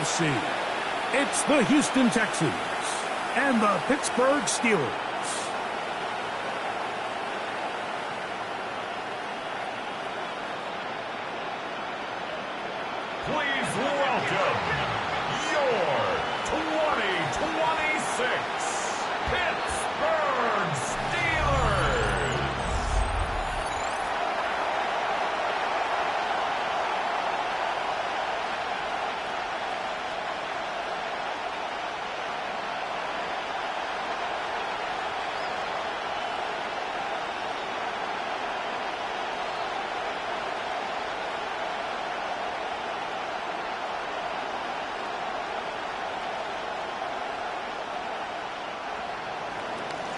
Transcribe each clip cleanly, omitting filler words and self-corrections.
AFC. It's the Houston Texans and the Pittsburgh Steelers. Please welcome your 2026 Pittsburgh Steelers.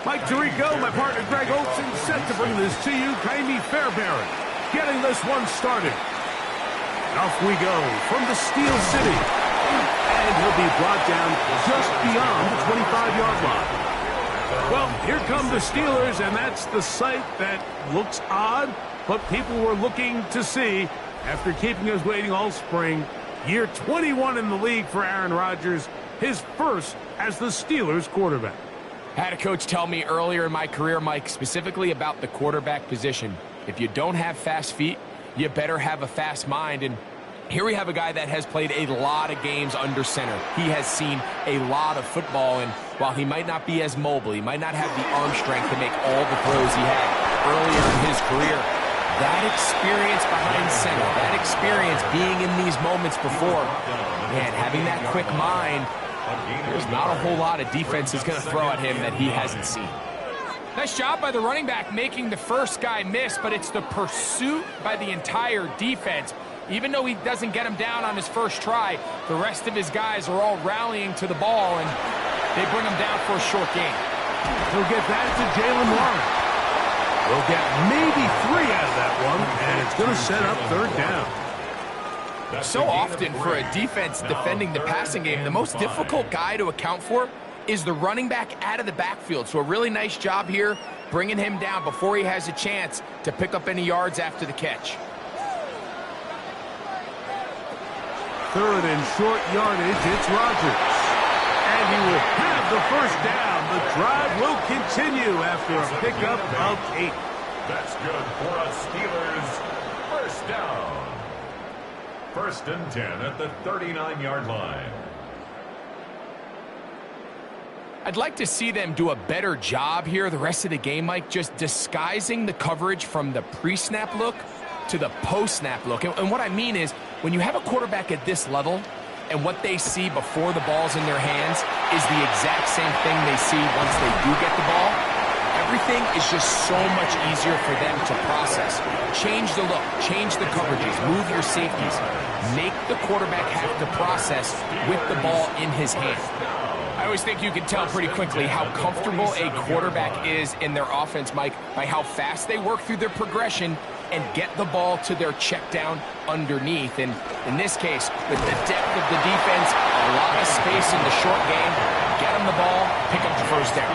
Mike Tirico, my partner Greg Olson, set to bring this to you. Jaime Fairbairn getting this one started. Off we go from the Steel City. And he'll be brought down just beyond the 25-yard line. Well, here come the Steelers, and that's the sight that looks odd, but people were looking to see after keeping us waiting all spring. Year 21 in the league for Aaron Rodgers, his first as the Steelers quarterback. I had a coach tell me earlier in my career, Mike, specifically about the quarterback position. If you don't have fast feet, you better have a fast mind. And here we have a guy that has played a lot of games under center. He has seen a lot of football, and while he might not be as mobile, he might not have the arm strength to make all the throws he had earlier in his career, that experience behind center, that experience being in these moments before, man, having that quick mind, there's not a whole lot of defense is going to throw at him that he hasn't seen. Nice job by the running back making the first guy miss, but it's the pursuit by the entire defense. Even though he doesn't get him down on his first try, the rest of his guys are all rallying to the ball, and they bring him down for a short gain. He'll get that to Jalen Warren. We'll get maybe 3 out of that one, and it's going to set up third down. So often for a defense defending the passing game, the most difficult guy to account for is the running back out of the backfield. So a really nice job here bringing him down before he has a chance to pick up any yards after the catch. Third and short yardage, it's Rodgers. And he will have the first down. The drive will continue after a pickup of 8. That's good for a Steelers first down. First and 10 at the 39-yard line. I'd like to see them do a better job here the rest of the game, Mike, just disguising the coverage from the pre-snap look to the post-snap look. And what I mean is, when you have a quarterback at this level and what they see before the ball's in their hands is the exact same thing they see once they do get the ball, everything is just so much easier for them to process. Change the look, change the coverages, move your safeties. Make the quarterback have to process with the ball in his hand. I always think you can tell pretty quickly how comfortable a quarterback is in their offense, Mike, by how fast they work through their progression and get the ball to their check down underneath. And in this case, with the depth of the defense, a lot of space in the short game, get them the ball, pick up the first down.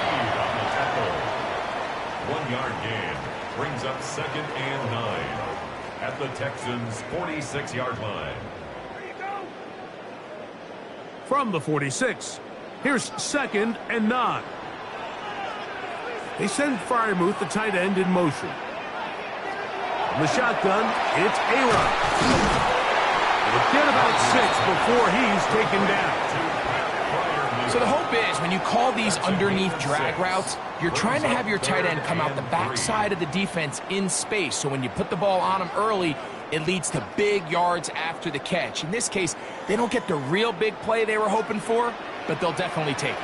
1-yard gain brings up second and 9 at the Texans' 46-yard line. From the 46, here's second and 9. They send Freiermuth, the tight end, in motion. In the shotgun, it's A-Rod. He'll get about 6 before he's taken down. So the hope is, when you call these underneath drag routes, you're trying to have your tight end come out the backside of the defense in space. So when you put the ball on him early, it leads to big yards after the catch. In this case, they don't get the real big play they were hoping for, but they'll definitely take it.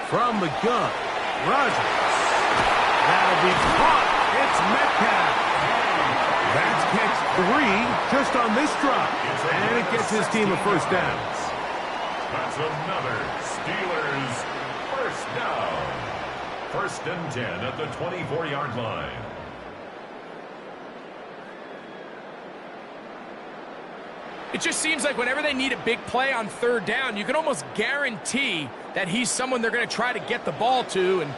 From the gun, Rodgers. That'll be caught. It's Metcalf. That's catch 3 just on this drive. And it gets his team a first down. That's another Steelers first down. First and 10 at the 24-yard line. It just seems like whenever they need a big play on third down, you can almost guarantee that he's someone they're going to try to get the ball to, and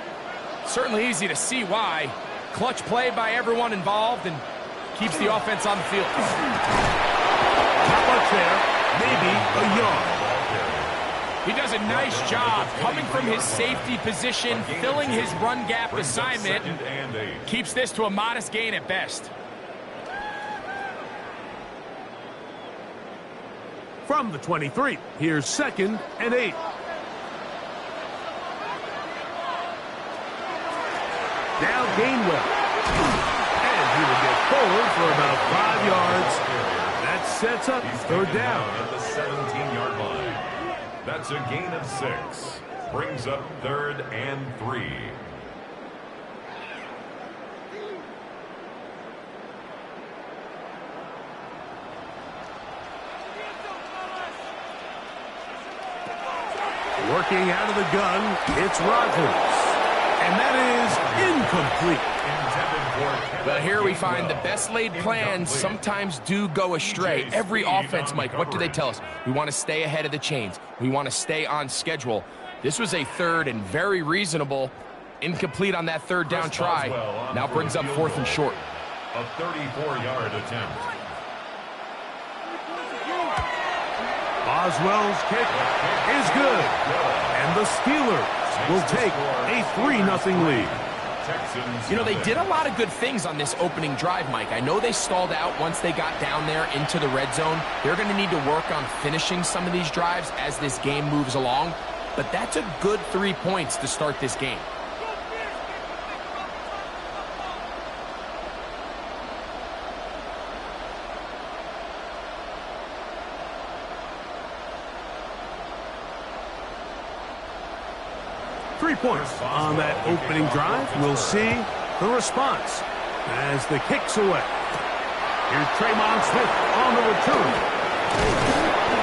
certainly easy to see why. Clutch play by everyone involved, and keeps the offense on the field. Not much there. Maybe a yard. He does a nice job coming from his safety position, filling his run gap assignment. Keeps this to a modest gain at best. From the 23, here's 2nd and 8. Now Gainwell. And he will get forward for about 5 yards. That sets up 3rd down. At the 17-yard line. That's a gain of 6. Brings up 3rd and 3. Working out of the gun, it's Rodgers. And that is incomplete. Well, here we find the best laid plans sometimes do go astray. Every offense, Mike, what do they tell us? We want to stay ahead of the chains. We want to stay on schedule. This was a 3rd and very reasonable. Incomplete on that 3rd down try. Now brings up 4th and short. A 34-yard attempt. Boswell's kick is good. And the Steelers will take a 3-0 lead. You know, they did a lot of good things on this opening drive, Mike. I know they stalled out once they got down there into the red zone. They're going to need to work on finishing some of these drives as this game moves along. But that's a good 3 points to start this game. Points on that opening drive. We'll see the response as the kick's away. Here's Tremont Smith on the return.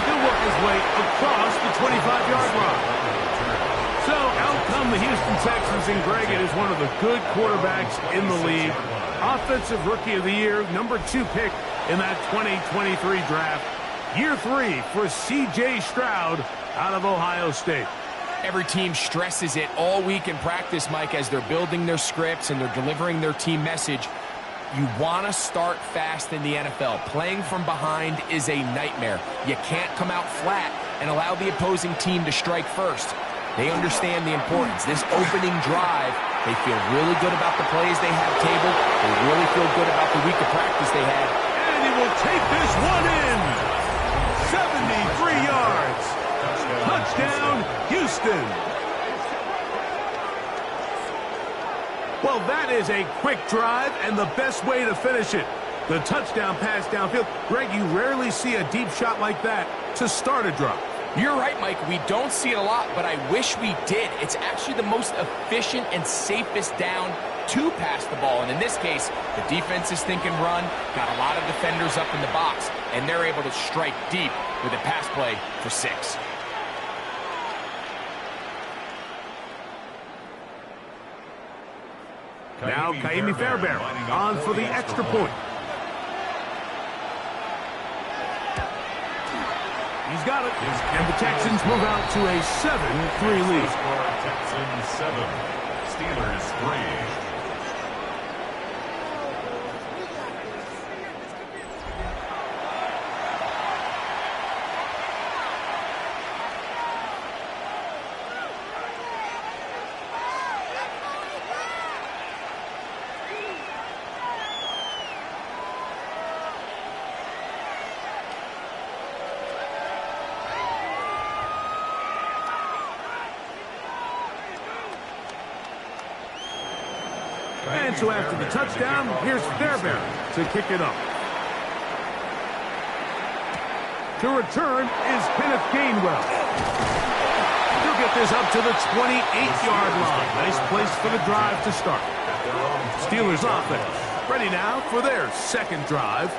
He'll work his way across the 25-yard line. So out come the Houston Texans, and Greg, it is one of the good quarterbacks in the league. Offensive Rookie of the Year, number 2 pick in that 2023 draft. Year 3 for C.J. Stroud out of Ohio State. Every team stresses it all week in practice, Mike, as they're building their scripts and they're delivering their team message. You want to start fast in the NFL. Playing from behind is a nightmare. You can't come out flat and allow the opposing team to strike first. They understand the importance. This opening drive, they feel really good about the plays they have tabled. They really feel good about the week of practice they had. And he will take this one in. 73 yards. Touchdown, Houston. Well, that is a quick drive and the best way to finish it. The touchdown pass downfield. Greg, you rarely see a deep shot like that to start a drive. You're right, Mike. We don't see it a lot, but I wish we did. It's actually the most efficient and safest down to pass the ball. And in this case, the defense is thinking run, got a lot of defenders up in the box, and they're able to strike deep with a pass play for 6. Now Kaimi Fairbairn on for the extra point. He's got it. And the Texans move out to a 7-3 lead. Texans 7, Steelers 3. And so after the touchdown, here's Fairbairn to kick it up. To return is Kenneth Gainwell. He'll get this up to the 28-yard line. Nice place for the drive to start. Steelers offense ready now for their second drive.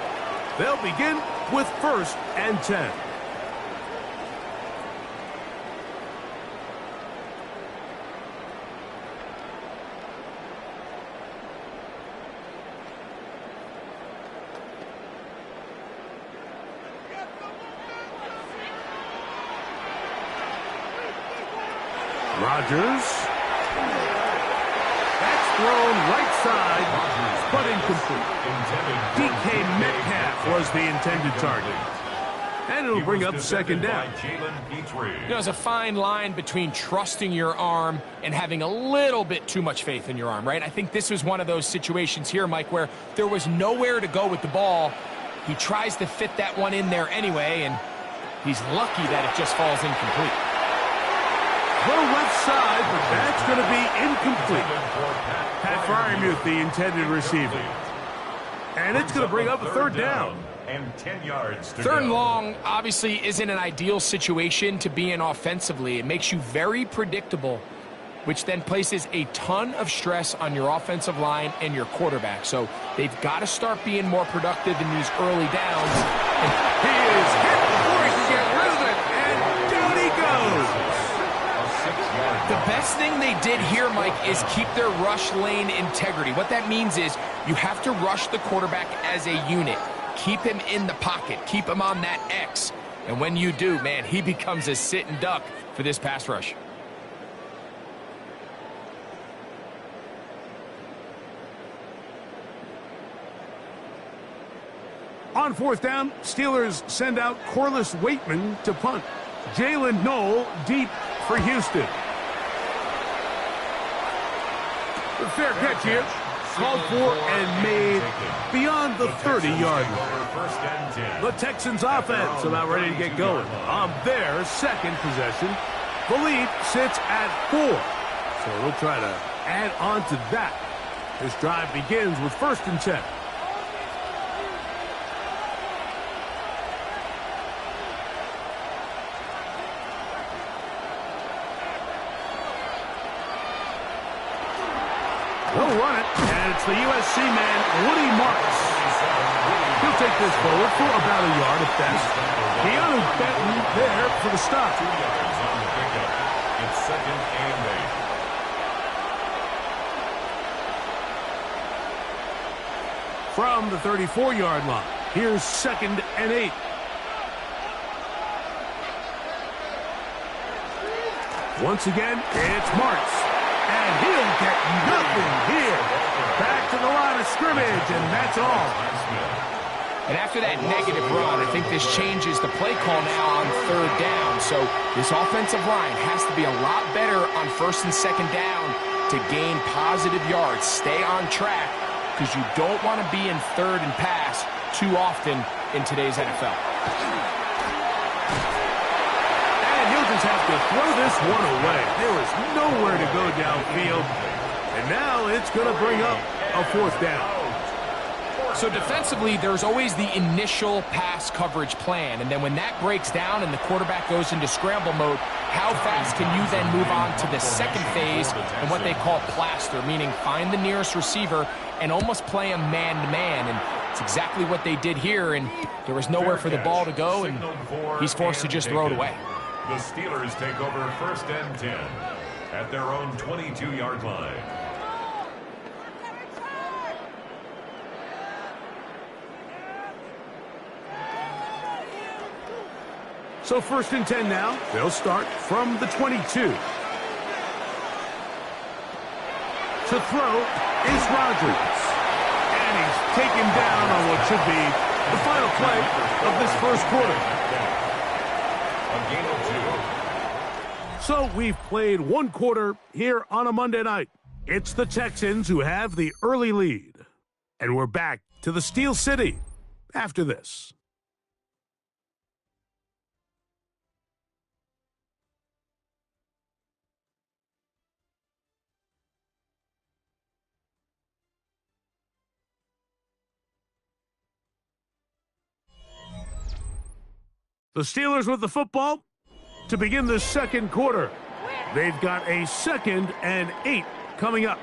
They'll begin with 1st and 10. Rodgers. That's thrown right side. but incomplete. DK Metcalf was the intended target. And it'll bring up second down. There's a fine line between trusting your arm and having a little bit too much faith in your arm, right? I think this was one of those situations here, Mike, where there was nowhere to go with the ball. He tries to fit that one in there anyway, and he's lucky that it just falls incomplete. The left side, but that's going to be incomplete. Pat Fryermuth, the intended receiver. And it's going to bring up a third down. And 10 yards to Third and go. long obviously isn't an ideal situation to be in offensively. It makes you very predictable, which then places a ton of stress on your offensive line and your quarterback. So they've got to start being more productive in these early downs. He is hit before he can get rid of it, and down he goes. The best thing they did here, Mike, is keep their rush lane integrity. What that means is you have to rush the quarterback as a unit. Keep him in the pocket. Keep him on that X. And when you do, man, he becomes a sitting duck for this pass rush. On fourth down, Steelers send out Corliss Waitman to punt. Jalen Knoll deep for Houston. The fair catch here, called for and made beyond the 30-yard line. The Texans offense about ready to get going on their second possession. The lead sits at 4, so we'll try to add on to that. This drive begins with 1st and 10. They'll run it, and it's the USC man, Woody Marks. He'll take this forward for about a yard at best. Keanu Benton there for the stop. 2 yards on the pickup. It's 2nd and 8. From the 34-yard line, here's 2nd and 8. Once again, it's Marks. And he'll get nothing here. Back to the line of scrimmage, and that's all. And after that negative run, I think this changes the play call now on 3rd down. So this offensive line has to be a lot better on 1st and 2nd down to gain positive yards. Stay on track, because you don't want to be in 3rd and pass too often in today's NFL. Have to throw this one away. There was nowhere to go downfield, and now it's going to bring up a 4th down. So defensively, there's always the initial pass coverage plan, and then when that breaks down and the quarterback goes into scramble mode, how fast can you then move on to the second phase and what they call plaster, meaning find the nearest receiver and almost play him man-to-man, and it's exactly what they did here, and there was nowhere for the ball to go, and he's forced to just throw it away. The Steelers take over 1st and 10 at their own 22-yard line. So 1st and 10 now. They'll start from the 22. To throw is Rodgers. And he's taken down on what should be the final play of this 1st quarter. A gain of 2. So we've played 1 quarter here on a Monday night. It's the Texans who have the early lead. And we're back to the Steel City after this. The Steelers with the football to begin the 2nd quarter. They've got a 2nd and 8 coming up.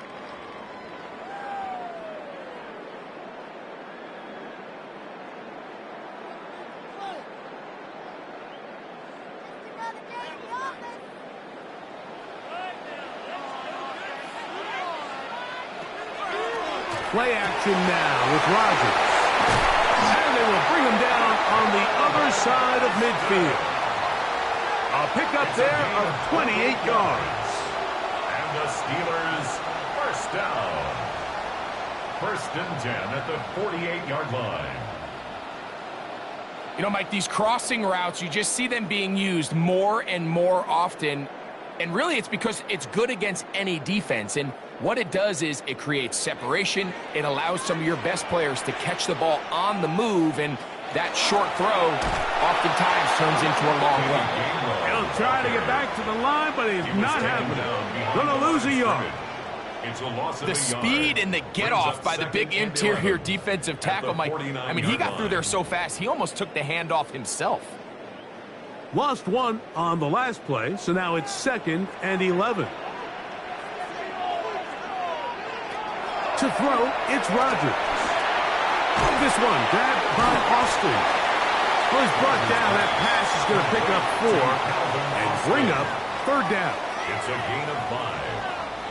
Play action now with Rodgers. And they will bring him down on the other side of midfield. A pickup there of 28 yards. And the Steelers 1st down. First and 10 at the 48-yard line. You know, Mike, these crossing routes, you just see them being used more and more often. And really, it's because it's good against any defense. And what it does is it creates separation. It allows some of your best players to catch the ball on the move. And that short throw oftentimes turns into a long run. He'll try to get back to the line, but he's not happening. Going to lose a yard. It's a loss of The a speed yard. and the get-off by the big interior defensive tackle, Mike. I mean, he got through there so fast, he almost took the handoff himself. Lost one on the last play, so now it's 2nd and 11. To throw, it's Rodgers. This one grabbed by Austin. Well, he's brought down. That pass is going to pick up 4 and bring up 3rd down. It's a gain of 5.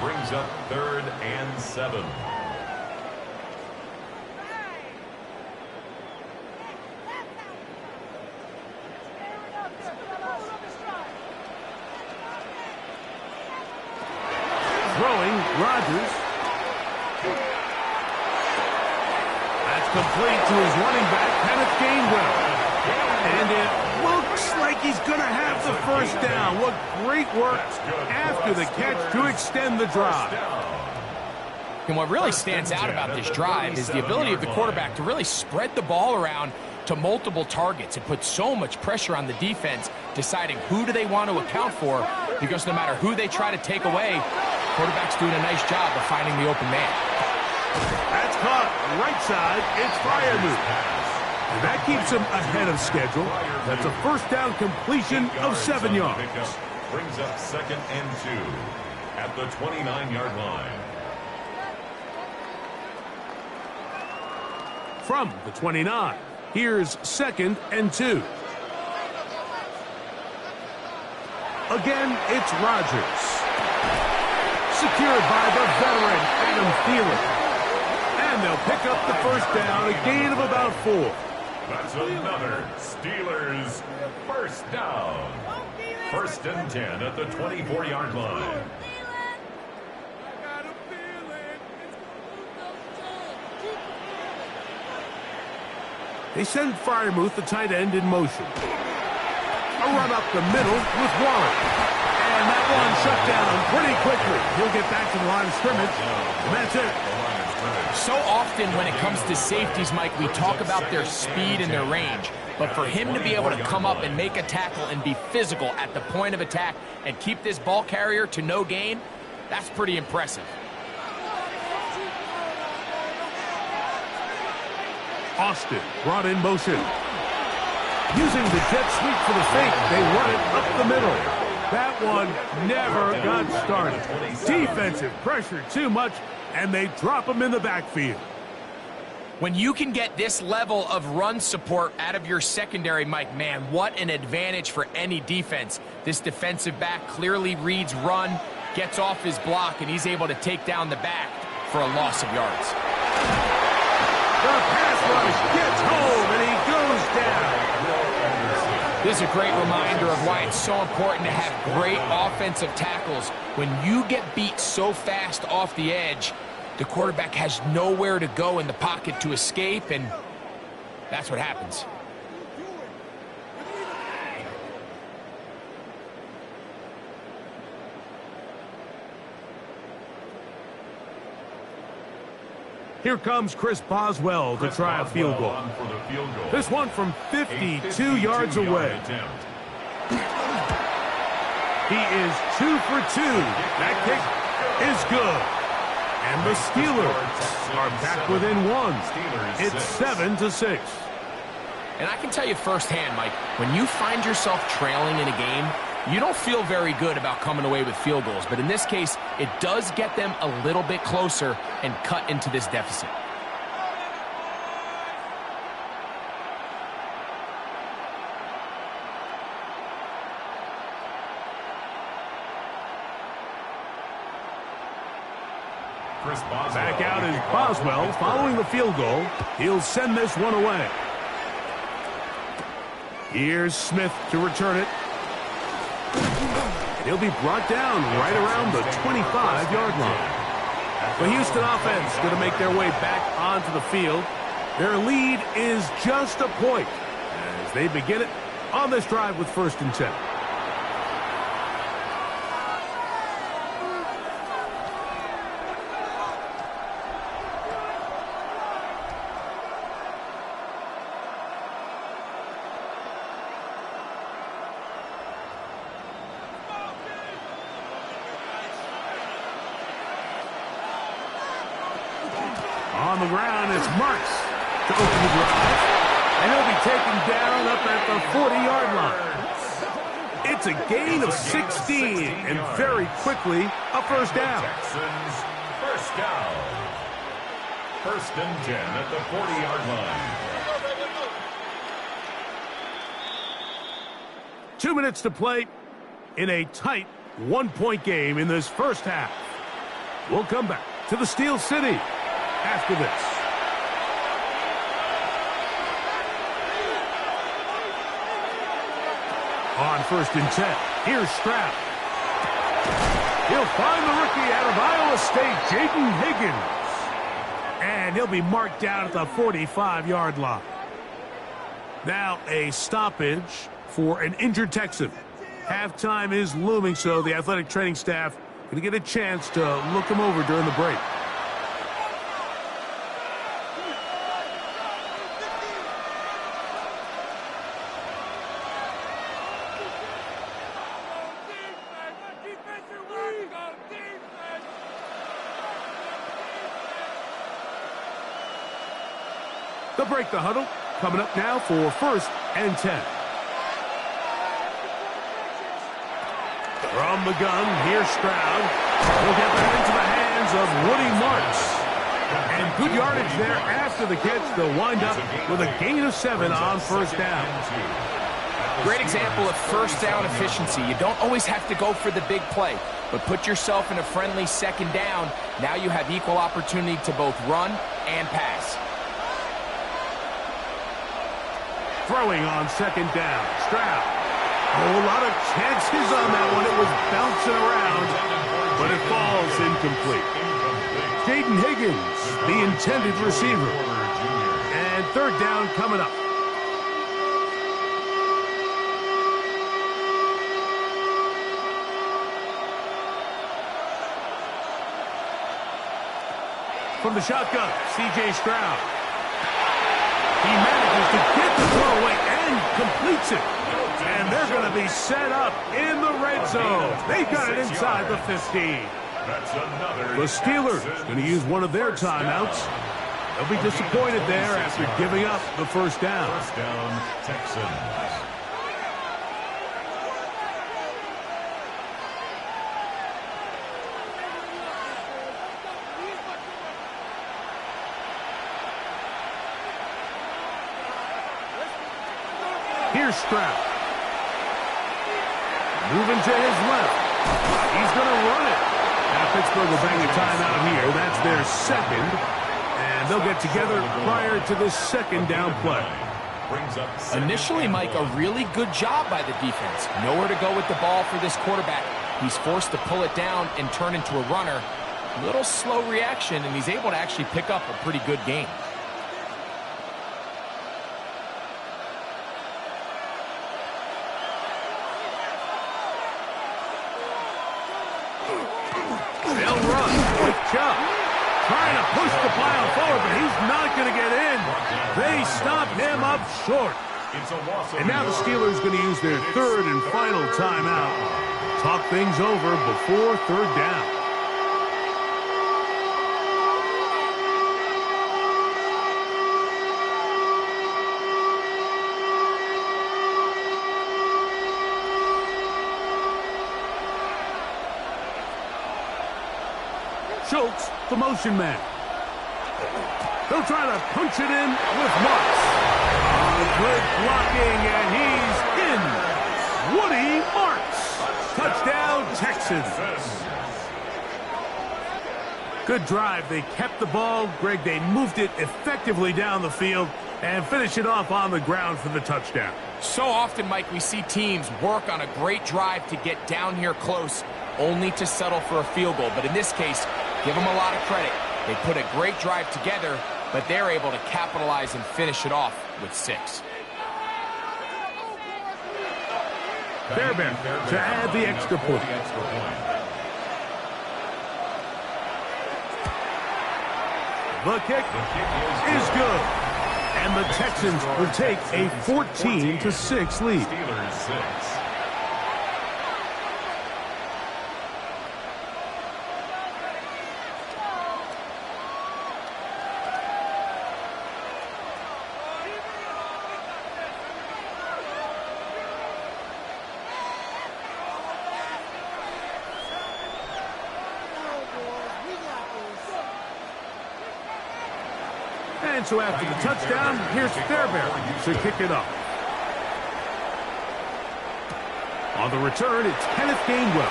Brings up 3rd and 7. Throwing, Rodgers. That's complete to his running back, Kenneth Gainwell. And it looks like he's going to have the first down. What great work after the catch to extend the drive. And what really stands out about this drive is the ability of the quarterback to really spread the ball around to multiple targets. It puts so much pressure on the defense deciding who do they want to account for, because no matter who they try to take away, quarterback's doing a nice job of finding the open man. That's caught right side. It's Freiermuth. And that keeps him ahead of schedule. That's a first down completion of 7 yards. Brings up 2nd and 2 at the 29-yard line. From the 29, here's 2nd and 2. Again, it's Rodgers. Secured by the veteran Adam Thielen. And they'll pick up the first down, a gain of about 4. That's another Steelers first down. 1st and 10 at the 24-yard line. They send Freiermuth, the tight end, in motion. A run up the middle with Warren. And that one shut down pretty quickly. He'll get back to the line of scrimmage, and that's it. So often when it comes to safeties, Mike, we talk about their speed and their range. But for him to be able to come up and make a tackle and be physical at the point of attack and keep this ball carrier to no gain, that's pretty impressive. Austin brought in motion. Using the jet sweep for the fake, they run it up the middle. That one never got started. Defensive pressure too much, and they drop him in the backfield. When you can get this level of run support out of your secondary, Mike, man, what an advantage for any defense. This defensive back clearly reads run, gets off his block, and he's able to take down the back for a loss of yards. The pass rush gets home, and he goes down. This is a great reminder of why it's so important to have great offensive tackles. When you get beat so fast off the edge, the quarterback has nowhere to go in the pocket to escape, and that's what happens. Here comes Chris Boswell to try a field goal. This one from 52 yards away. He is 2 for 2. That kick is good. And the Steelers are back within 1. It's 7-6. And I can tell you firsthand, Mike, when you find yourself trailing in a game, you don't feel very good about coming away with field goals. But in this case, it does get them a little bit closer and cut into this deficit. Back out is Boswell following the field goal. He'll send this one away. Here's Smith to return it. He'll be brought down right around the 25-yard line. The Houston offense going to make their way back onto the field. Their lead is just a point as they begin it on this drive with 1st and 10. On the ground, it's Marks to open the drive. And he'll be taken down up at the 40-yard line. It's a gain of 16, and very quickly, a first down. Texans, first down. 1st and 10 at the 40-yard line. 2 minutes to play in a tight one-point game in this first half. We'll come back to the Steel City after this. On 1st and 10, here's Stroud. He'll find the rookie out of Iowa State, Jaden Higgins. And he'll be marked down at the 45-yard line. Now a stoppage for an injured Texan. Halftime is looming, so the athletic training staff going to get a chance to look him over during the break. They'll break the huddle. Coming up now for 1st and 10. From the gun, here's Stroud. He'll get that into the hands of Woody Marks. And good yardage there after the catch. They'll wind up with a gain of 7 on 1st down. Great example of first down efficiency. You don't always have to go for the big play, but put yourself in a friendly 2nd down. Now you have equal opportunity to both run and pass. Throwing on 2nd down. Stroud. A whole lot of chances on that one. It was bouncing around, but it falls incomplete. Jaden Higgins, the intended receiver. And 3rd down coming up. From the shotgun, C.J. Stroud. He manages to get the throw away and completes it. And they're going to be set up in the red zone. They've got it inside the 15. The Steelers going to use one of their timeouts. They'll be disappointed there after giving up the 1st down. 1st down, Texans. Here's Stroud. Moving to his left. He's going to run it. Now Pittsburgh will bang a timeout here. That's their 2nd. And they'll get together prior to this 2nd down play. Initially, Mike, a really good job by the defense. Nowhere to go with the ball for this quarterback. He's forced to pull it down and turn into a runner. Little slow reaction, and he's able to actually pick up a pretty good game. They'll run. Quick job. Trying to push the pile forward, but he's not going to get in. They stop him up short. And now the Steelers going to use their 3rd and final timeout. Talk things over before 3rd down. Schultz, the motion man. They'll try to punch it in with Marks. Good blocking, and he's in. Woody Marks. Touchdown, Texans. Good drive. They kept the ball. Greg, they moved it effectively down the field and finish it off on the ground for the touchdown. So often, Mike, we see teams work on a great drive to get down here close, only to settle for a field goal. But in this case, Give them a lot of credit. They put a great drive together, but they're able to capitalize and finish it off with 6. Fairbairn to add the extra point. The kick is good. And the Texans will take a 14-6 lead. Steelers 6. And so after the touchdown, here's Fairbairn to kick it off. On the return, it's Kenneth Gainwell.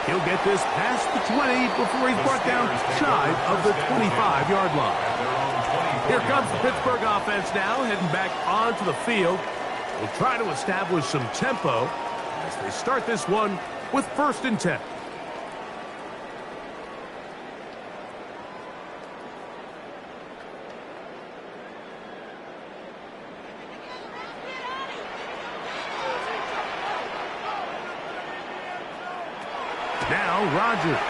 He'll get this past the 20 before he's brought down shy of the 25-yard line. Here comes the Pittsburgh offense now, heading back onto the field. They'll try to establish some tempo as they start this one with 1st and 10. Now Rodgers.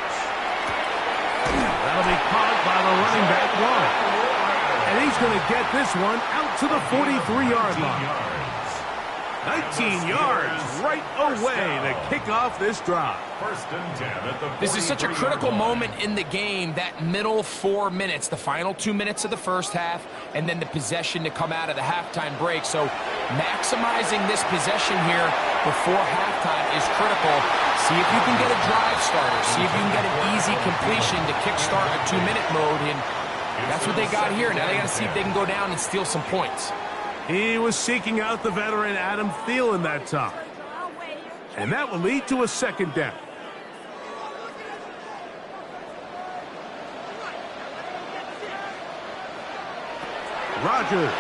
That'll be caught by the running back line. And he's going to get this one out to the 43-yard line. 19 yards right away to kick off this drive. 1st and 10 at the 43-yard line. This is such a critical moment in the game, that middle 4 minutes, the final 2 minutes of the first half, and then the possession to come out of the halftime break. So maximizing this possession here before halftime is critical. See if you can get a drive starter. See if you can get an easy completion to kickstart a 2-minute mode. And that's what they got here. Now they got to see if they can go down and steal some points. He was seeking out the veteran Adam Thielen that time. And that will lead to a 2nd down. Rodgers.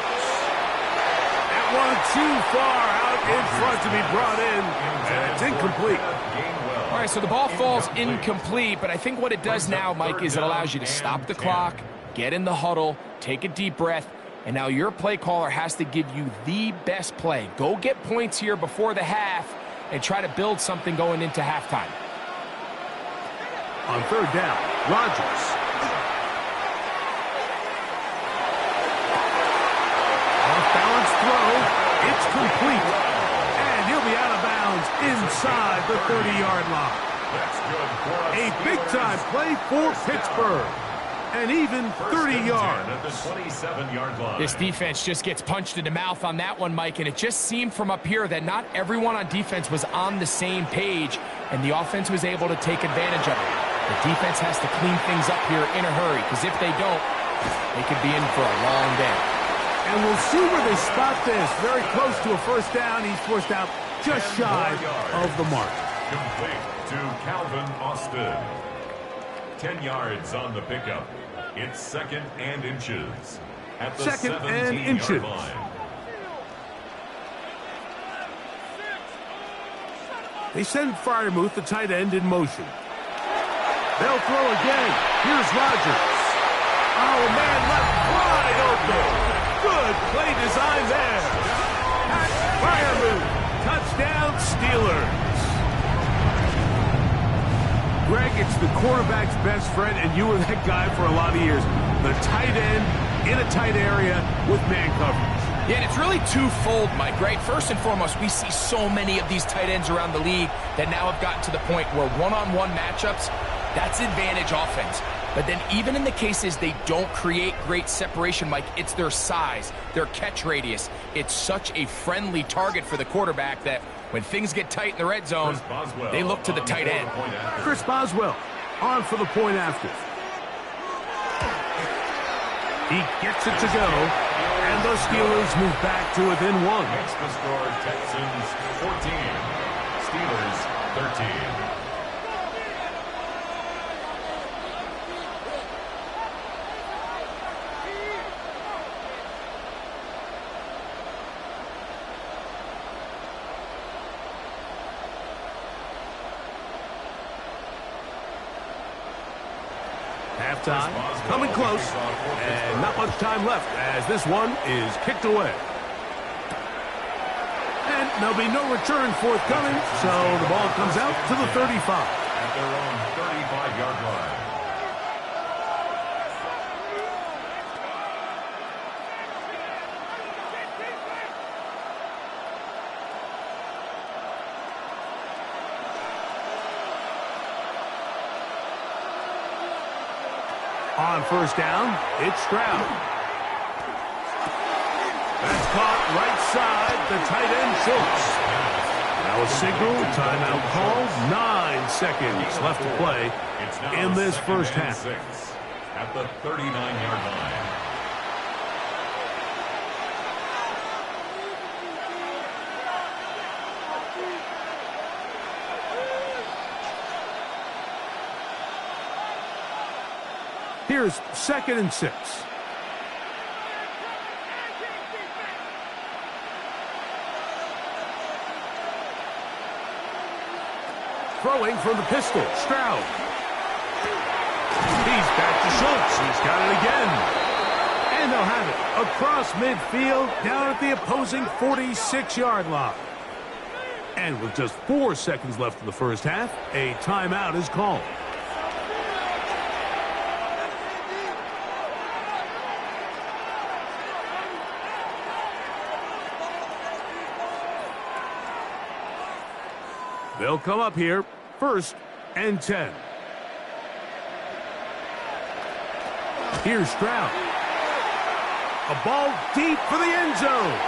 That one too far out in front to be brought in. And it's incomplete. All right, so the ball falls incomplete, but I think what it does now, Mike, is it allows you to stop the clock, get in the huddle, take a deep breath, and now your play caller has to give you the best play. Go get points here before the half and try to build something going into halftime. On 3rd down, Rodgers. Off-balance throw. It's complete. And he'll be out of bounds inside the 30-yard line. A big-time play for Pittsburgh. And even 30 yards. At the 27-yard line. This defense just gets punched in the mouth on that one, Mike, and it just seemed from up here that not everyone on defense was on the same page, and the offense was able to take advantage of it. The defense has to clean things up here in a hurry, because if they don't, they could be in for a long day. And we'll see where they spot this. Very close to a 1st down. He's forced out just shy of the mark. Complete to Calvin Austin. 10 yards on the pickup. It's 2nd and inches at the 17-yard line. They send Freiermuth, the tight end, in motion. They'll throw again. Here's Rodgers. Oh, man, left wide open. Good play design there. Pat Freiermuth. Touchdown, Steelers. Greg, it's the quarterback's best friend, and you were that guy for a lot of years. The tight end in a tight area with man coverage. Yeah, and it's really twofold, Mike, right? First and foremost, we see so many of these tight ends around the league that now have gotten to the point where one-on-one matchups, that's advantage offense. But then even in the cases they don't create great separation, Mike, it's their size, their catch radius. It's such a friendly target for the quarterback that when things get tight in the red zone, they look to the tight end. Chris Boswell on for the point after. He gets it to go, and the Steelers move back to within 1. Makes the score Texans 14, Steelers 13. halftime. Coming close, and not much time left as this one is kicked away. And there'll be no return forthcoming, so the ball comes out to the 35. At their own 35-yard line. On first down, it's Stroud. That's caught right side, the tight end Schultz. Now a signal, timeout called, 9 seconds left to play in this first half. 6 at the 39-yard line. Here's 2nd and 6. Throwing from the pistol, Stroud. He's back to Schultz. He's got it again. And they'll have it across midfield down at the opposing 46-yard line. And with just 4 seconds left in the first half, a timeout is called. They'll come up here, 1st and 10. Here's Stroud. A ball deep for the end zone.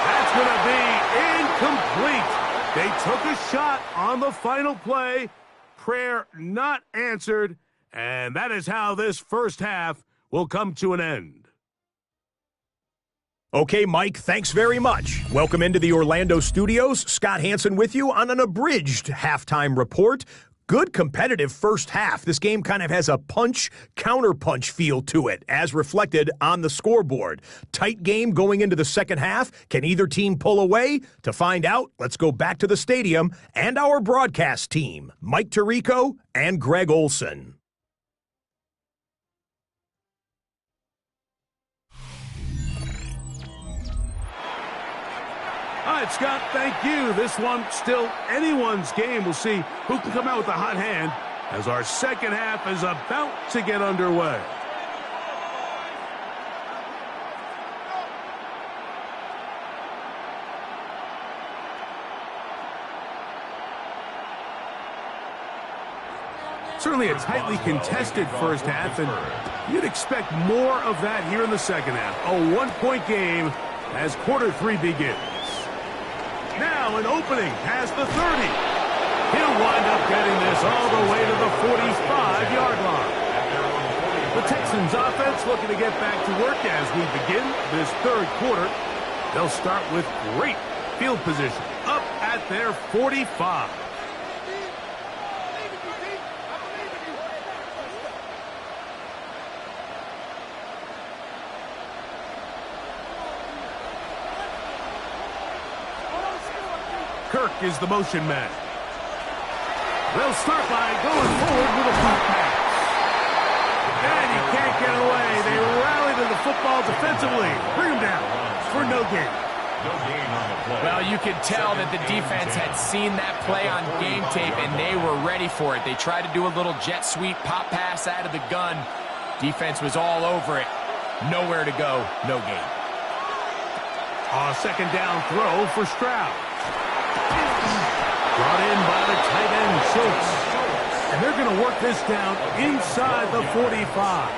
That's going to be incomplete. They took a shot on the final play. Prayer not answered. And that is how this first half will come to an end. Okay, Mike, thanks very much. Welcome into the Orlando studios. Scott Hansen with you on an abridged halftime report. Good competitive first half. This game kind of has a punch-counterpunch feel to it, as reflected on the scoreboard. Tight game going into the second half. Can either team pull away? To find out, let's go back to the stadium and our broadcast team, Mike Tirico and Greg Olson. All right, Scott, thank you. This one still anyone's game. We'll see who can come out with a hot hand as our second half is about to get underway. Certainly a tightly contested first half, and you'd expect more of that here in the second half. A one-point game as quarter 3 begins. Now an opening past the 30. He'll wind up getting this all the way to the 45-yard line. The Texans offense looking to get back to work as we begin this third quarter. They'll start with great field position up at their 45. Kirk is the motion man. They'll start by going forward with a pop pass. And he can't get away. They rally to the football defensively. Bring him down for no gain. No gain on the play. Well, you could tell that the defense had seen that play on game tape, and they were ready for it. They tried to do a little jet sweep pop pass out of the gun. Defense was all over it. Nowhere to go, no gain. A second down throw for Stroud. Brought in by the tight end, Schultz. And they're going to work this down inside the 45.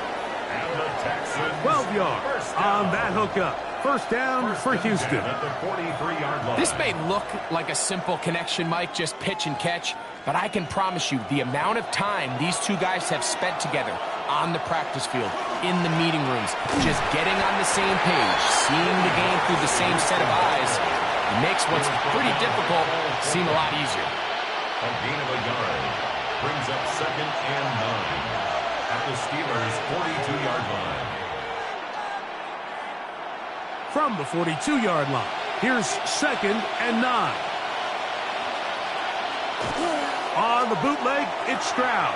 12 yards on that hookup. First down for Houston. This may look like a simple connection, Mike, just pitch and catch, but I can promise you the amount of time these two guys have spent together on the practice field, in the meeting rooms, just getting on the same page, seeing the game through the same set of eyes, makes what's pretty difficult seem a lot easier. A gain of a yard brings up 2nd and 9 at the Steelers' 42-yard line. From the 42-yard line, here's 2nd and 9. On the bootleg, it's Stroud.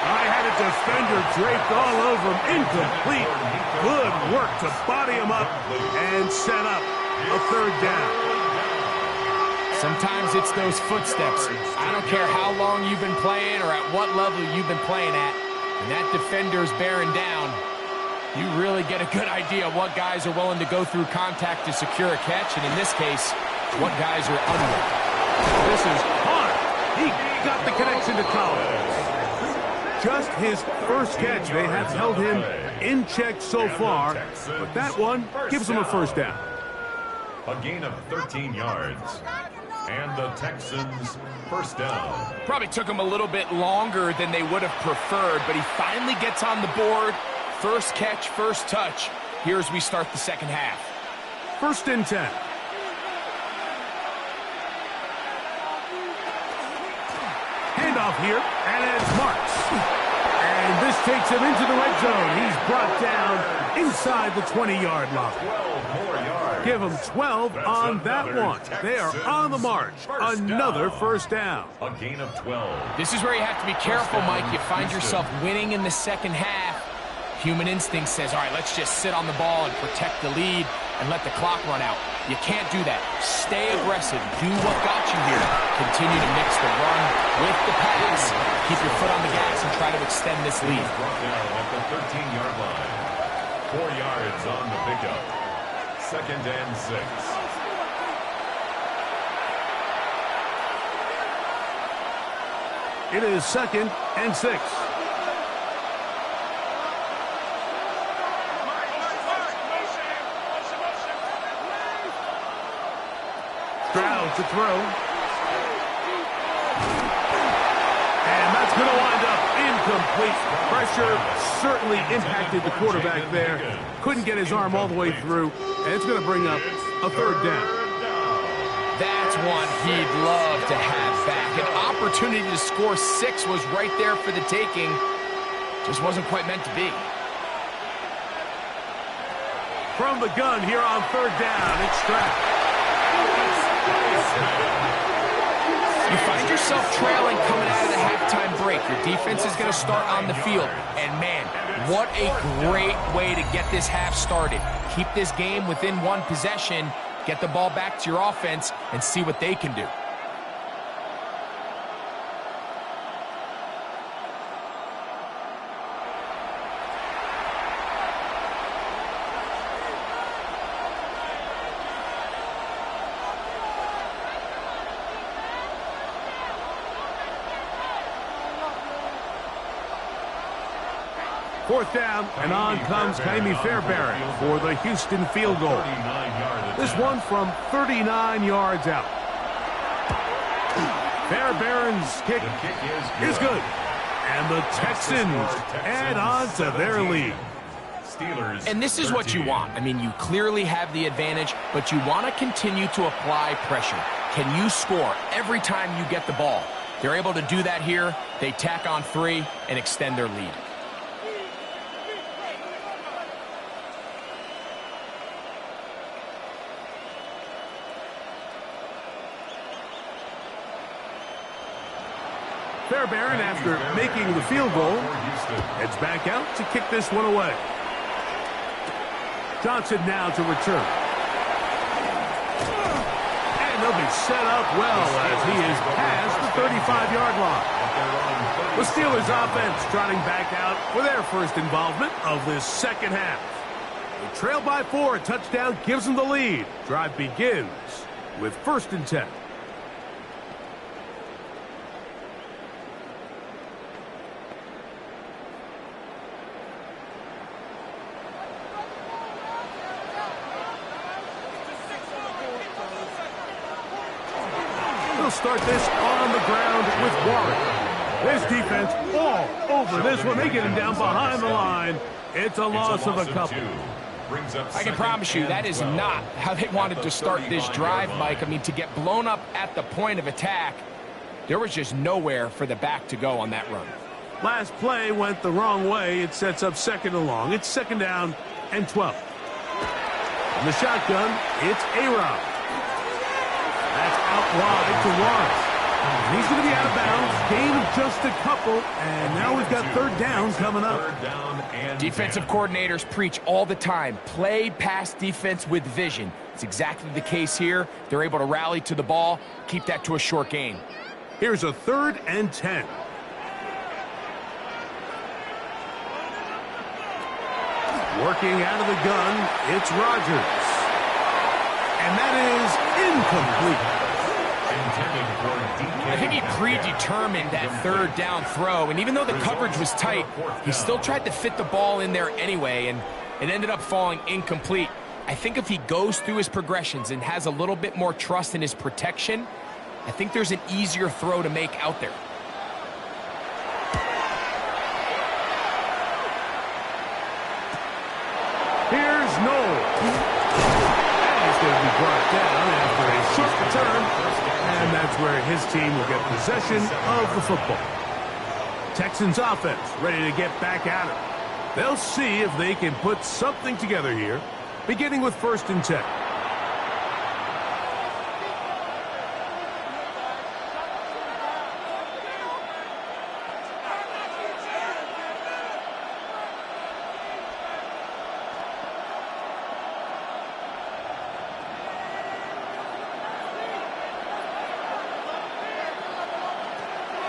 I had a defender draped all over him. Incomplete. Good work to body him up and set up a third down. Sometimes it's those footsteps. I don't care how long you've been playing or at what level you've been playing at. When that defender's bearing down, you really get a good idea of what guys are willing to go through contact to secure a catch, and in this case, what guys are unwilling. This is hard. He got the connection to Collins. Just his first catch. They have held him in check so far, but that one gives him a first down. A gain of 13 yards. And the Texans first down. Probably took him a little bit longer than they would have preferred, but he finally gets on the board. First catch, first touch. Here as we start the second half. 1st and 10. Handoff here, and it's Marks. And this takes him into the red zone. He's brought down inside the 20-yard line. 12 more yards. Give him 12 on that one. They are on the march. Another first down. A gain of 12. This is where you have to be careful, Mike. You find yourself winning in the second half. Human instinct says, all right, let's just sit on the ball and protect the lead and let the clock run out. You can't do that. Stay aggressive. Do what got you here. Continue to mix the run with the pass. Keep your foot on the gas and try to extend this lead. Brought down at the 13-yard line. 4 yards on the pickup. 2nd and 6. It is 2nd and 6. Stroud to throw. And that's going to wind up incomplete. Pressure certainly impacted the quarterback there. Couldn't get his arm all the way through. And it's going to bring up a third down. That's one he'd love to have back. An opportunity to score 6 was right there for the taking. Just wasn't quite meant to be. From the gun here on 3rd down, it's Stroud. You find yourself trailing coming out of the halftime break. Your defense is going to start on the field. And, man, what a great way to get this half started. Keep this game within one possession, get the ball back to your offense, and see what they can do. Fourth down, and on comes Kaimi Fairbairn for the Houston field goal. This one from 39 yards out. Fairbairn's kick is good. And the Texans add on to their lead. And this is what you want. I mean, you clearly have the advantage, but you want to continue to apply pressure. Can you score every time you get the ball? They're able to do that here. They tack on 3 and extend their lead. Fairbairn, after making the field goal, heads back out to kick this one away. Johnson now to return. And they'll be set up well as he is past the 35-yard line. The Steelers offense trotting back out for their first involvement of this second half. They trail by 4. A touchdown gives them the lead. Drive begins with 1st and 10. Start this on the ground with Warren. This defense all over this one. They get him down behind the line. It's a loss of a couple. I can promise you that is not how they wanted to start this drive, Mike. I mean, to get blown up at the point of attack, there was just nowhere for the back to go on that run. Last play went the wrong way. It sets up 2nd and long. It's 2nd down and 12. In the shotgun, it's A-Rod. That's out wide to Lawrence. And he's going to be out of bounds. Gain of just a couple. And now we've got third down coming up. Defensive coordinators preach all the time. Play pass defense with vision. It's exactly the case here. They're able to rally to the ball, keep that to a short gain. Here's a 3rd and 10. Working out of the gun, it's Rodgers. And that is incomplete. I think he predetermined that 3rd down throw, and even though the coverage was tight, he still tried to fit the ball in there anyway, and it ended up falling incomplete. I think if he goes through his progressions and has a little bit more trust in his protection, I think there's an easier throw to make out there. Here's Noel. And he's going to be brought down after a short return. And that's where his team will get possession of the football. Texans offense ready to get back at it. They'll see if they can put something together here, beginning with 1st and 10.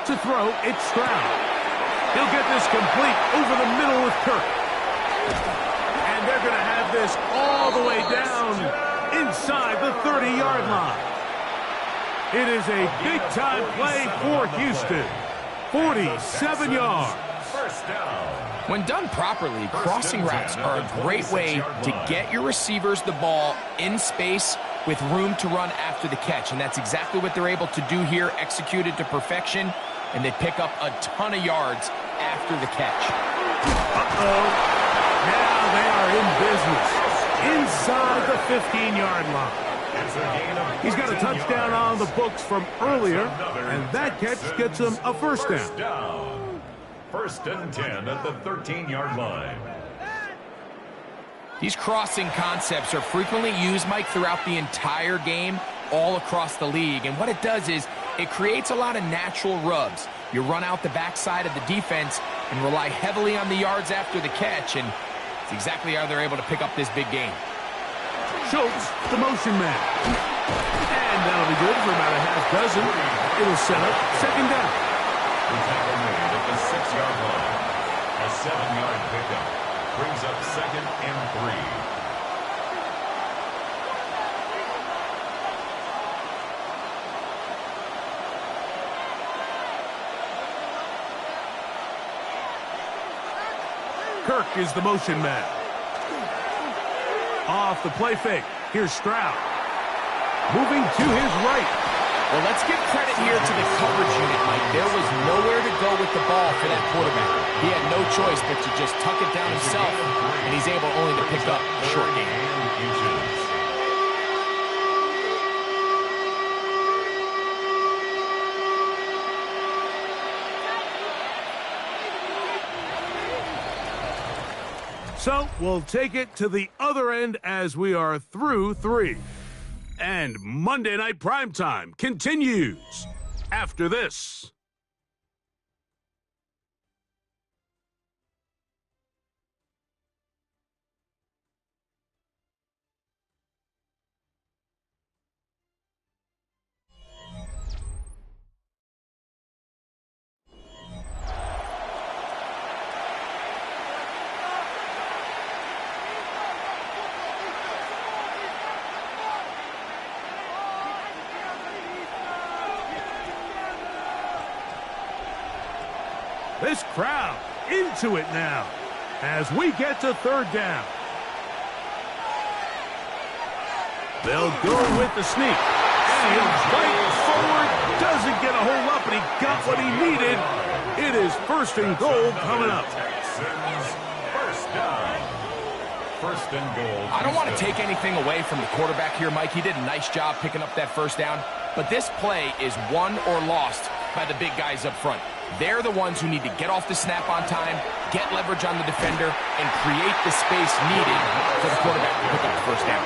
To throw, it's Stroud. He'll get this complete over the middle with Kirk. And they're going to have this all the way down inside the 30-yard line. It is a big-time play for Houston. 47 yards. First down. When done properly, crossing routes are a great way to get your receivers the ball in space with room to run after the catch. And that's exactly what they're able to do here, executed to perfection. And they pick up a ton of yards after the catch. Uh-oh. Now they are in business inside the 15-yard line. He's got a touchdown on the books from earlier, and that catch gets him a first down. 1st and 10 at the 13-yard line. These crossing concepts are frequently used, Mike, throughout the entire game, all across the league. And what it does is it creates a lot of natural rubs. You run out the backside of the defense and rely heavily on the yards after the catch, and it's exactly how they're able to pick up this big game. Schultz, the motion man. And that'll be good for about a half dozen. It'll set up 2nd down. The tackle made at the 6-yard line. A 7-yard pickup brings up 2nd and 3. Kirk is the motion man. Off the play fake. Here's Stroud. Moving to his right. Well, let's give credit here to the coverage unit, Mike. There was nowhere to go with the ball for that quarterback. He had no choice but to just tuck it down himself, and he's able only to pick up a short gain. So we'll take it to the other end as we are through 3. And Monday Night Primetime continues after this. This crowd into it now as we get to 3rd down. They'll go with the sneak. And he'll break forward. Doesn't get a whole lot, but he got what he needed. It is 1st and goal coming up. Texans, first down. 1st and goal. I don't want to take anything away from the quarterback here, Mike. He did a nice job picking up that 1st down. But this play is won or lost by the big guys up front. They're the ones who need to get off the snap on time, get leverage on the defender, and create the space needed for the quarterback to pick up the 1st down.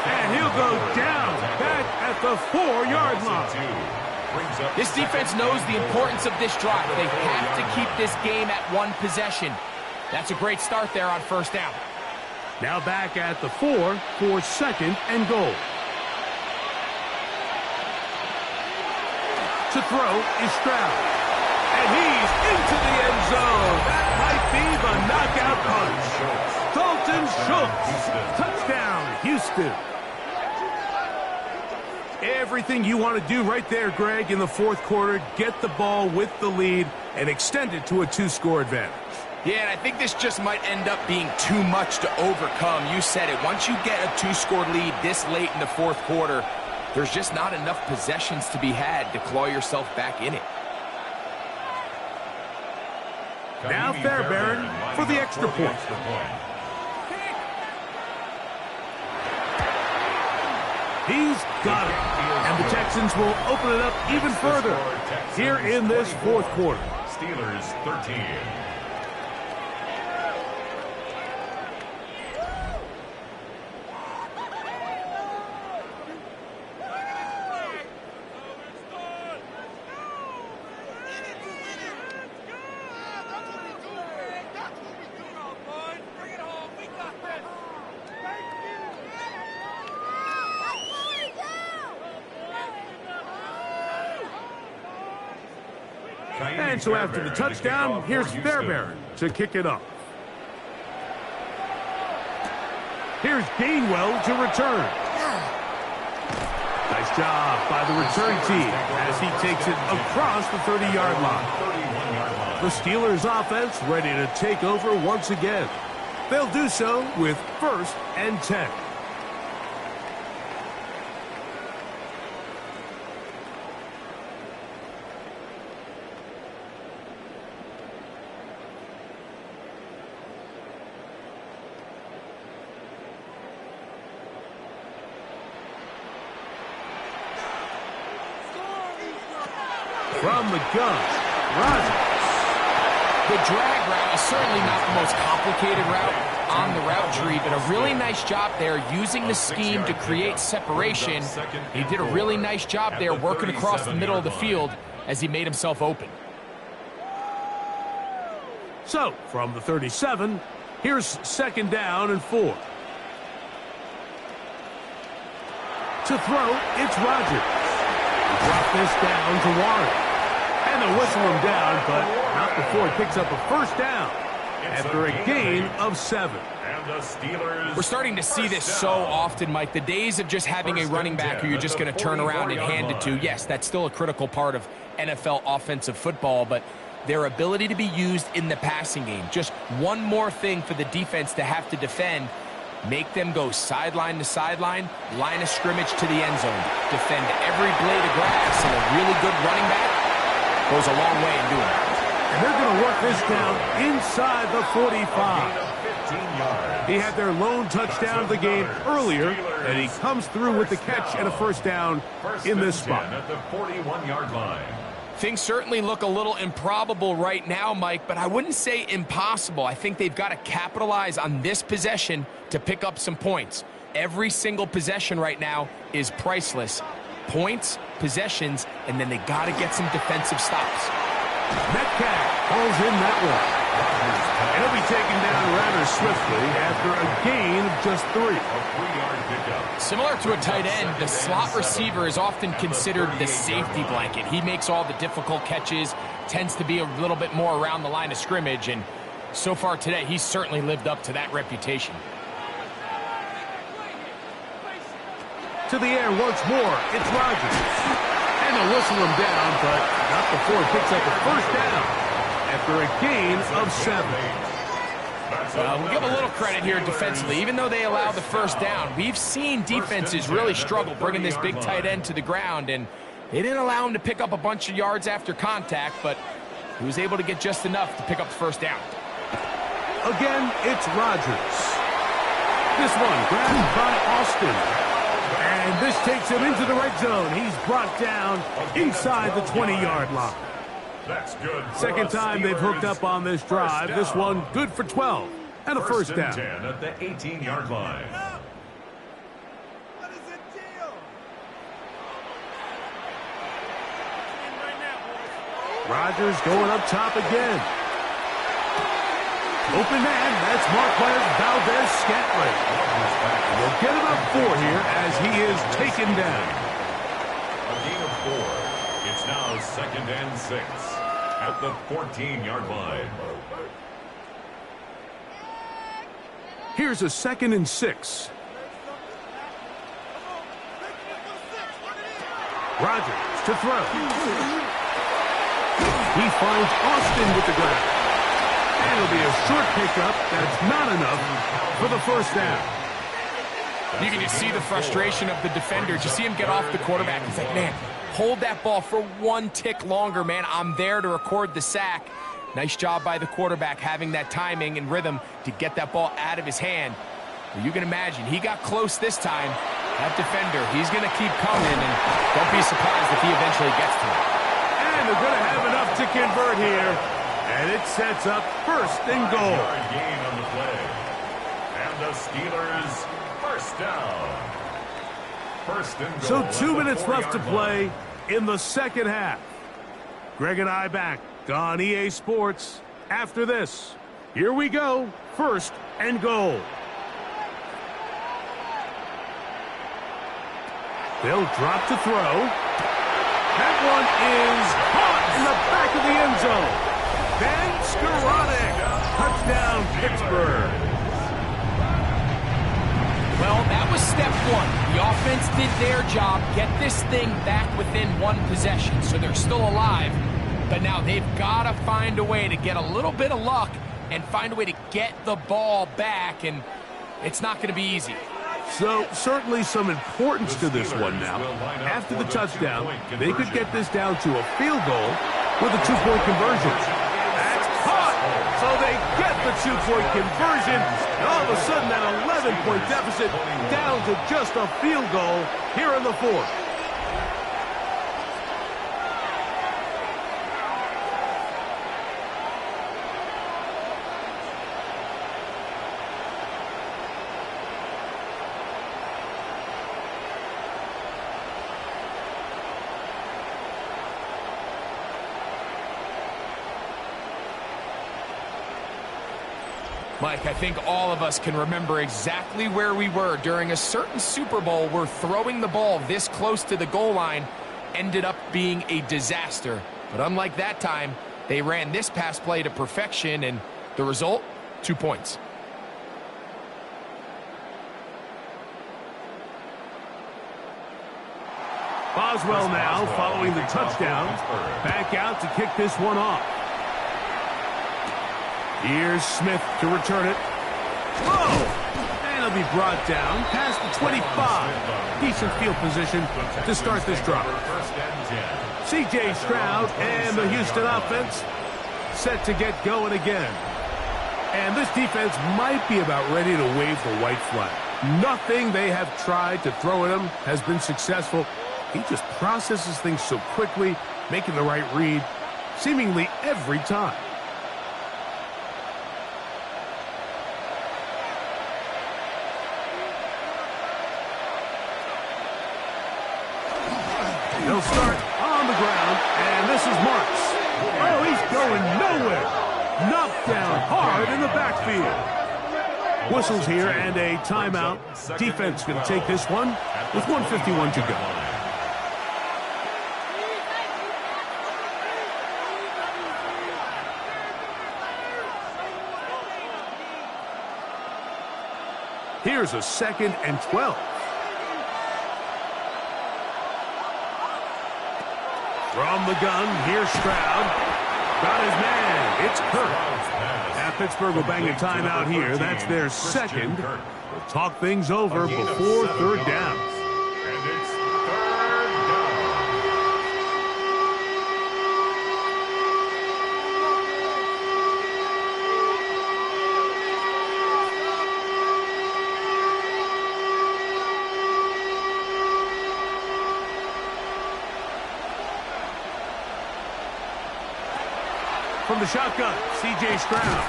And he'll go down back at the 4-yard line. This defense knows the importance of this drive. They have to keep this game at one possession. That's a great start there on first down. Now back at the 4 for second and goal. To throw is Stroud. And he's into the end zone. That might be the knockout punch. Dalton Schultz. Touchdown, Houston. Everything you want to do right there, Greg, in the fourth quarter. Get the ball with the lead and extend it to a 2-score advantage. Yeah, and I think this just might end up being too much to overcome. You said it. Once you get a 2-score lead this late in the fourth quarter, there's just not enough possessions to be had to claw yourself back in it. Now Fairbairn for the extra point. He's got it. And the Texans will open it up even further here in this fourth quarter. Steelers 13. And so after the touchdown, here's Fairbairn to kick it off. Here's Gainwell to return. Nice job by the return team as he takes it across the 30-yard line. The Steelers offense ready to take over once again. They'll do so with 1st and 10. From the gun, Rodgers. The drag route is certainly not the most complicated route on the route tree, but a really nice job there using the scheme to create separation. He did a really nice job there working across the middle of the field as he made himself open. So, from the 37, here's 2nd down and 4. To throw, it's Rodgers. Drop this down to Warren. And they'll whistle him down, but not before he picks up a 1st down after a gain of 7. We're starting to see this so often, Mike. The days of just having a running back who you're just going to turn around and hand it to, yes, that's still a critical part of NFL offensive football, but their ability to be used in the passing game, just one more thing for the defense to have to defend. Make them go sideline to sideline, line of scrimmage to the end zone. Defend every blade of grass, and a really good running back goes a long way in doing it. And they're going to work this down inside the 45. He had their lone touchdown of the game earlier, and he comes through with the catch and a 1st down in this spot. At the 41-yard line. Things certainly look a little improbable right now, Mike, but I wouldn't say impossible. I think they've got to capitalize on this possession to pick up some points. Every single possession right now is priceless. Points, possessions, and then they got to get some defensive stops. Metcalf pulls in that one. And he'll be taken down rather swiftly after a gain of just 3. A 3-yard pickup. Similar to a tight end, the slot receiver is often considered the safety blanket. He makes all the difficult catches, tends to be a little bit more around the line of scrimmage, and so far today, he's certainly lived up to that reputation. To the air once more, it's Rodgers. And they'll whistle him down, but not before he picks up a 1st down after a gain of 7. We'll give a little credit here defensively. Even though they allowed the 1st down, we've seen defenses really struggle bringing this big tight end to the ground, and they didn't allow him to pick up a bunch of yards after contact, but he was able to get just enough to pick up the 1st down. Again, it's Rodgers. This one grabbed by Austin. And this takes him into the red zone. He's brought down inside the 20-yard line. That's good. 2nd time they've hooked up on this drive. This one good for 12 and a 1st down. 10 at the 18-yard line. What is the deal? Rodgers going up top again. Open man, that's Marquez Valdez-Scantling. We'll get about 4 here as he is taken down. A gain of 4. It's now 2nd and 6 at the 14-yard line. Here's a 2nd and 6. Rodgers to throw. He finds Austin with the grab. And it'll be a short pickup that's not enough for the first down. You can just see the frustration of the defender. Just see him get off the quarterback. He's like, man, hold that ball for 1 tick longer, man. I'm there to record the sack. Nice job by the quarterback having that timing and rhythm to get that ball out of his hand. Well, you can imagine, he got close this time. That defender, he's going to keep coming, and don't be surprised if he eventually gets to it. And they're going to have enough to convert here. And it sets up 1st and goal. Gain on the play. And the Steelers first down. 1st and goal. So 2 minutes left to play in the 2nd half. Greg and I back on EA Sports after this. Here we go. 1st and goal. They'll drop to throw. That one is caught in the back of the end zone. Ben Skowronek. Touchdown, Pittsburgh. Well, that was step 1. The offense did their job, get this thing back within 1 possession, so they're still alive. But now they've got to find a way to get a little bit of luck and find a way to get the ball back, and it's not going to be easy. So, certainly some importance to this one now. After the touchdown, they could get this down to a field goal with a 2-point conversion. That's caught! So they get the 2-point conversion, and all of a sudden that 11-point deficit down to just a field goal here in the 4th. Mike, I think all of us can remember exactly where we were during a certain Super Bowl where throwing the ball this close to the goal line ended up being a disaster. But unlike that time, they ran this pass play to perfection, and the result, 2 points. Boswell now following the touchdown. Back out to kick this one off. Here's Smith to return it. Whoa! And he'll be brought down past the 25. Decent field position to start this drive. C.J. Stroud and the Houston offense set to get going again. And this defense might be about ready to wave the white flag. Nothing they have tried to throw at him has been successful. He just processes things so quickly, making the right read seemingly every time. They'll start on the ground, and this is Marks. Oh, he's going nowhere. Knocked down hard in the backfield. Whistles here and a timeout. Defense going to take this one with 1:51 to go. Here's a 2nd and 12. From the gun, here's Stroud. Got his man. It's Kirk. Now Pittsburgh will bang a timeout here. That's their 2nd. We'll talk things over before 3rd down. And it's 3rd down. From the shotgun, C.J. Stroud.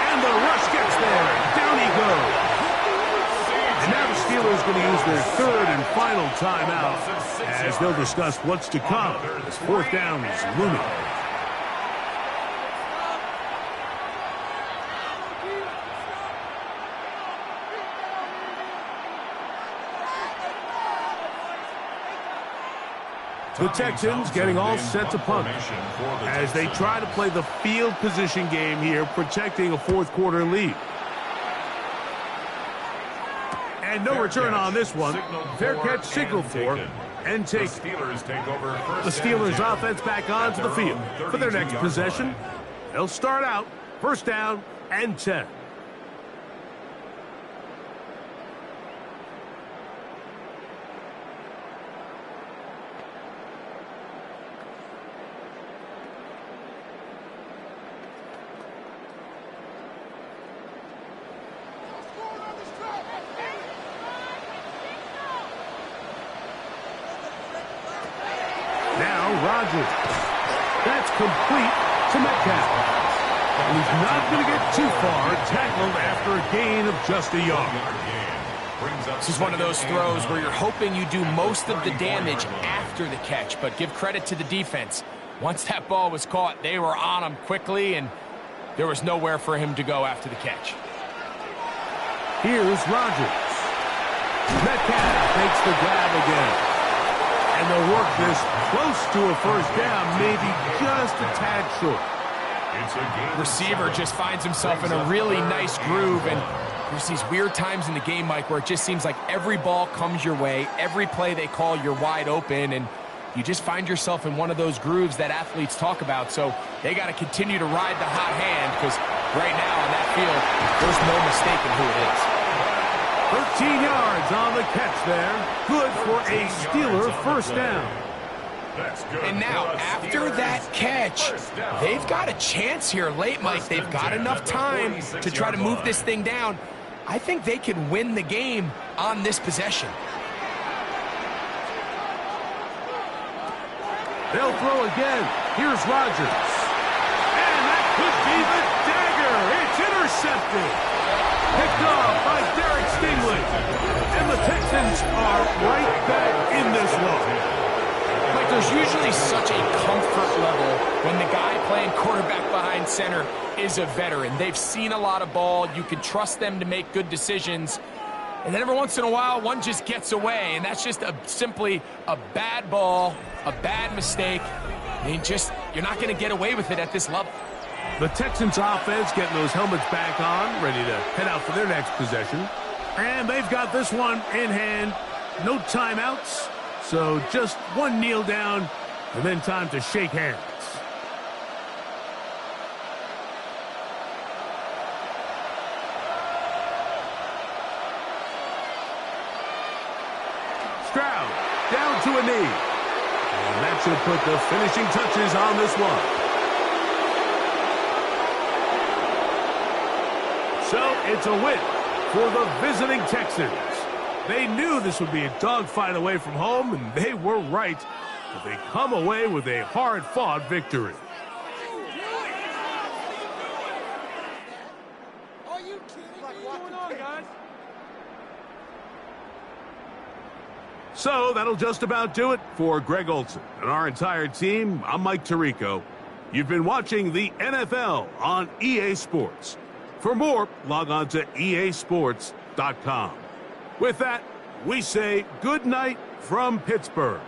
And the rush gets there. Down he goes. And now the Steelers Steelers going to use their third and final timeout as they'll discuss what's to come as fourth down is looming. The Texans getting all set to punt as they try to play the field position game here, protecting a fourth quarter lead. And no return on this one. Fair catch signaled for and taken. The Steelers offense back onto the field for their next possession. They'll start out first down and 10. Rodgers. That's complete to Metcalf. And he's not going to get too far, tackled after a gain of just a yard. This is one of those throws where you're hoping you do most of the damage after the catch, but give credit to the defense. Once that ball was caught, they were on him quickly, and there was nowhere for him to go after the catch. Here's Rodgers. Metcalf makes the grab again. And they'll work this close to a first down, maybe just a tad short. Receiver just finds himself in a really nice groove, and there's these weird times in the game, Mike, where it just seems like every ball comes your way, every play they call, you're wide open, and you just find yourself in one of those grooves that athletes talk about. So they got to continue to ride the hot hand, because right now on that field, there's no mistaking who it is. 13 yards on the catch there. Good for a Steeler first down. And now, after that catch, they've got a chance here late, Mike. They've got enough time to try to move this thing down. I think they can win the game on this possession. They'll throw again. Here's Rodgers. And that could be the dagger. It's intercepted. Picked off by Derek Stingley. And the Texans are right back in this one. Like, there's usually such a comfort level when the guy playing quarterback behind center is a veteran. They've seen a lot of ball. You can trust them to make good decisions. And then every once in a while, one just gets away. And that's just simply a bad ball, a bad mistake. I mean, you're not going to get away with it at this level. The Texans offense getting those helmets back on, ready to head out for their next possession. And they've got this one in hand. No timeouts, so just one kneel down, and then time to shake hands. Stroud down to a knee. And that should put the finishing touches on this one. So it's a win for the visiting Texans. They knew this would be a dogfight away from home, and they were right. But they come away with a hard-fought victory. Are you kidding me? What's going on, guys? So that'll just about do it for Greg Olson and our entire team. I'm Mike Tirico. You've been watching the NFL on EA Sports. For more, log on to easports.com. With that, we say good night from Pittsburgh.